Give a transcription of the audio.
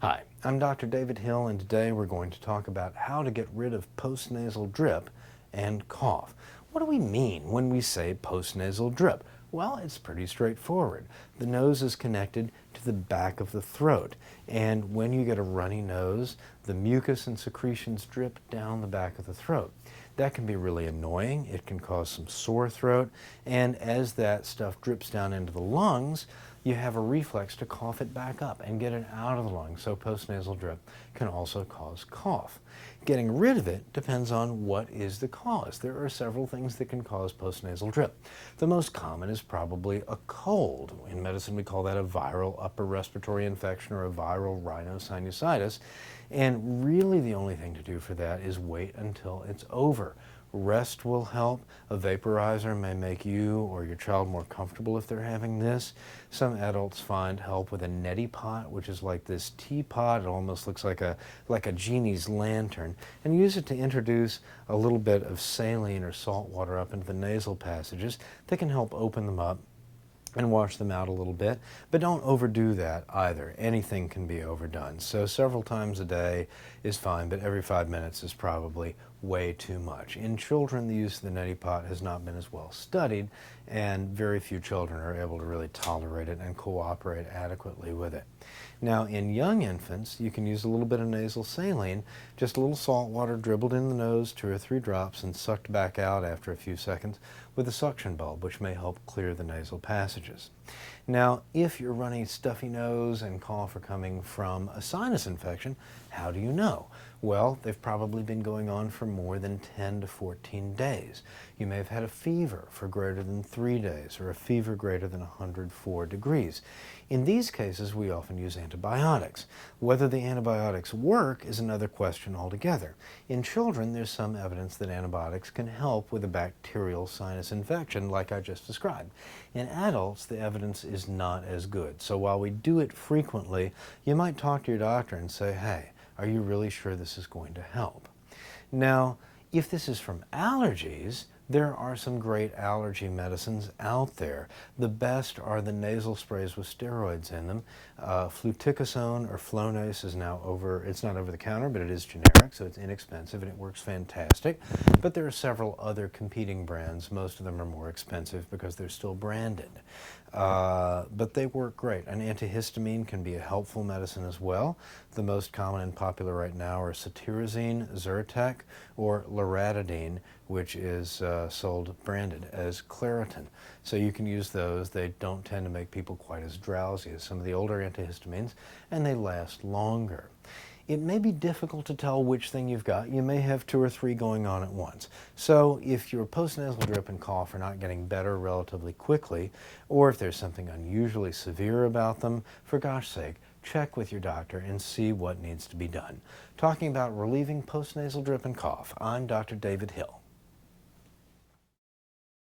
Hi, I'm Dr. David Hill, and today we're going to talk about how to get rid of postnasal drip and cough. What do we mean when we say postnasal drip? Well, it's pretty straightforward. The nose is connected to the back of the throat, and when you get a runny nose, the mucus and secretions drip down the back of the throat. That can be really annoying. It can cause some sore throat, and as that stuff drips down into the lungs, you have a reflex to cough it back up and get it out of the lungs, so postnasal drip can also cause cough. Getting rid of it depends on what is the cause. There are several things that can cause postnasal drip. The most common is probably a cold. In medicine we call that a viral upper respiratory infection or a viral rhinosinusitis, and really the only thing to do for that is wait until it's over. Rest will help. A vaporizer may make you or your child more comfortable if they're having this. Some adults find help with a neti pot, which is like this teapot. It almost looks like a genie's lantern, and use it to introduce a little bit of saline or salt water up into the nasal passages. That can help open them up and wash them out a little bit, but don't overdo that either. Anything can be overdone. So several times a day is fine, but every 5 minutes is probably way too much. In children, the use of the neti pot has not been as well studied, and very few children are able to really tolerate it and cooperate adequately with it. Now, in young infants, you can use a little bit of nasal saline, just a little salt water dribbled in the nose, 2 or 3 drops, and sucked back out after a few seconds with a suction bulb, which may help clear the nasal passages. Now, if your runny, stuffy nose and cough are coming from a sinus infection, how do you know? Well, they've probably been going on for more than 10 to 14 days. You may have had a fever for greater than 3 days or a fever greater than 104 degrees. In these cases, we often use antibiotics. Whether the antibiotics work is another question altogether. In children, there's some evidence that antibiotics can help with a bacterial sinus infection like I just described. In adults, the evidence is not as good. So while we do it frequently, you might talk to your doctor and say, hey, are you really sure this is going to help? Now, if this is from allergies, there are some great allergy medicines out there. The best are the nasal sprays with steroids in them. Fluticasone or Flonase is now it's not over the counter, but it is generic, so it's inexpensive and it works fantastic. But there are several other competing brands. Most of them are more expensive because they're still branded. But they work great. An antihistamine can be a helpful medicine as well. The most common and popular right now are cetirizine, Zyrtec, or loratadine, which is sold branded as Claritin. So you can use those. They don't tend to make people quite as drowsy as some of the older antihistamines, and they last longer. It may be difficult to tell which thing you've got. You may have 2 or 3 going on at once. So if your postnasal drip and cough are not getting better relatively quickly, or if there's something unusually severe about them, for gosh sake, check with your doctor and see what needs to be done. Talking about relieving postnasal drip and cough, I'm Dr. David Hill.